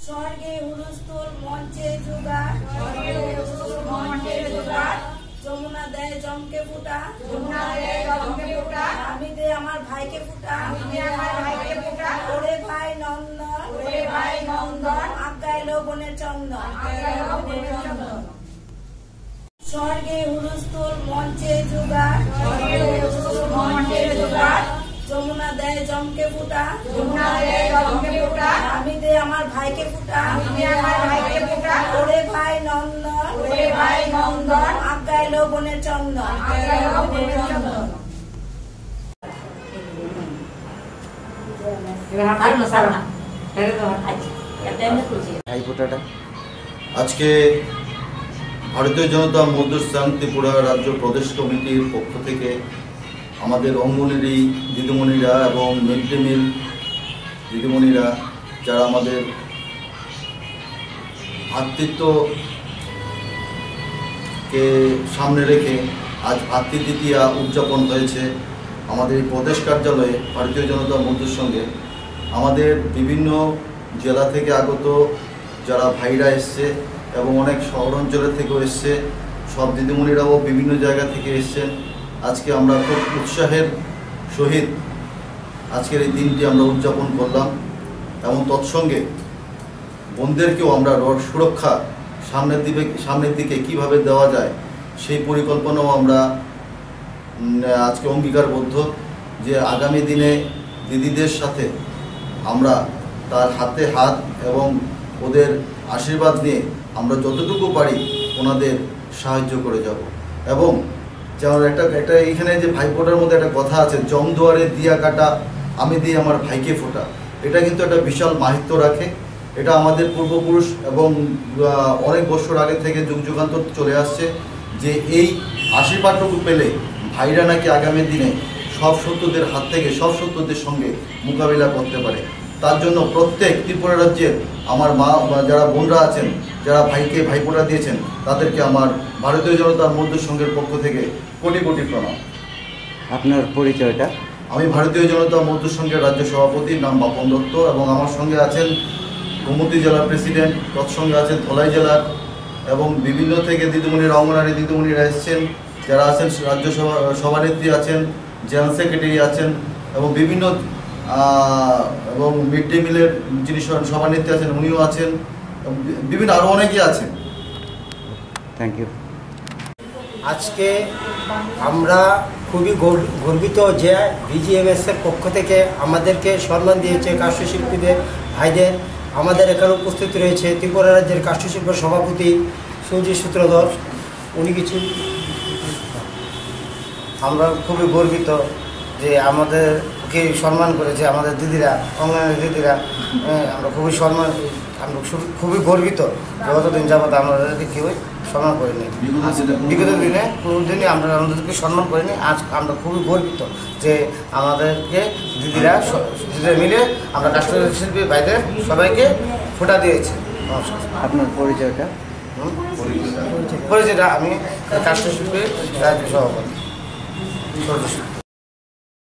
স্বর্গে হুলস্থুল মঞ্চে জোগাড়, যমুনা দেয় জমকে ফুটা, আমি দে আমার ভাইকে ফুটা, ওরে ভাই নন্দন, আজ্ঞাইল বনের চন্দন। স্বর্গে হুলস্থুল মঞ্চে জোগাড়, যমুনা দেয় জমকে ফুটা, আমি দে আমার ভাইকে ফুটা, ওরে ভাই নন্দন, আজ্ঞাইল বনের চন্দন। আজকে ভারতীয় জনতা মজদুর সংঘ ত্রিপুরা রাজ্য প্রদেশ কমিটির পক্ষ থেকে আমাদের অঙ্গনেরী দিদিমণিরা এবং মিড ডে মিল দিদিমণিরা যারা আমাদের ভাতৃত্বকে সামনে রেখে আজ ভাতৃদ্বিতীয়া উদযাপন হয়েছে আমাদের এই প্রদেশ কার্যালয়ে ভারতীয় জনতা মজদুর সংঘে। আমাদের বিভিন্ন জেলা থেকে আগত যারা ভাইরা এসছে এবং অনেক শহর অঞ্চলের থেকেও এসছে, সব দিদিমণিরাও বিভিন্ন জায়গা থেকে এসছেন। আজকে আমরা খুব উৎসাহের সহিত আজকের এই দিনটি আমরা উদযাপন করলাম এবং তৎসঙ্গে বোনদেরকেও আমরা সুরক্ষা সামনের দিকে কিভাবে দেওয়া যায় সেই পরিকল্পনাও আমরা আজকে অঙ্গীকারবদ্ধ যে আগামী দিনে দিদিদের সাথে আমরা তার হাতে হাত এবং ওদের আশীর্বাদ নিয়ে আমরা যতটুকু পারি ওনাদের সাহায্য করে যাব। এবং যেমন একটা এইখানে যে ভাইফোঁটার মধ্যে একটা কথা আছে, জম দুয়ারে দিয়া কাটা আমি দিই আমার ভাইকে ফোঁটা, এটা কিন্তু একটা বিশাল মাহাত্ম্য রাখে। এটা আমাদের পূর্বপুরুষ এবং অনেক বছর আগে থেকে যুগ যুগান্তর চলে আসছে যে এই আশীর্বাদটুকু পেলে ভাইরা নাকি আগামী দিনে সব শত্রুদের হাত থেকে সব শত্রুদের সঙ্গে মোকাবিলা করতে পারে। তার জন্য প্রত্যেক ত্রিপুরা রাজ্যের আমার মা যারা বোনরা আছেন, যারা ভাইকে ভাইফোঁটা দিয়েছেন, তাদেরকে আমার ভারতীয় জনতা মজদুর সংঘের পক্ষ থেকে কোটি কোটি প্রণাম। আপনার পরিচয়টা? আমি ভারতীয় জনতা মজদুর সংঘের রাজ্য সভাপতি, নাম বাপন দত্ত, এবং আমার সঙ্গে আছেন গোমতী জেলার প্রেসিডেন্ট, তৎসঙ্গে আছেন ধলাই জেলার এবং বিভিন্ন থেকে দিদিমণিরা, অঙ্গনারী দিদিমণিরা এসছেন, যারা আছেন রাজ্য সভানেত্রী আছেন, জেনারেল সেক্রেটারি আছেন এবং বিভিন্ন এবং মিড ডে মিলের যিনি সভানেত্রী আছেন উনিও আছেন, বিভিন্ন আরও অনেকেই আছেন। Thank you. আজকে আমরা খুবই গর্বিত যে বিজিএমএসের পক্ষ থেকে আমাদেরকে সম্মান দিয়েছে কাষ্ঠশিল্পীদের ভাইদের। আমাদের এখানে উপস্থিত রয়েছে ত্রিপুরা রাজ্যের কাষ্ঠশিল্প সভাপতি সঞ্জীব সূত্রধর, উনি কিছু। আমরা খুবই গর্বিত যে আমাদেরকে সম্মান করেছে আমাদের দিদিরা, অঙ্গনারী দিদিরা। আমরা খুবই গর্বিত যে গতদিন যাবত আমাদেরকে কেউ সম্মান করিনি, বিগত দিনে কোনো দিনই আমরা আমাদেরকে সম্মান করিনি। আজ আমরা খুবই গর্বিত যে আমাদেরকে দিদিরা মিলে আমরা কাষ্ঠশিল্পী ভাইদের সবাইকে ফোঁটা দিয়েছি। নমস্কার। আপনার পরিচয়টা? পরিচয়টা আমি কাষ্ঠশিল্পী রাজ্য সভাপতি।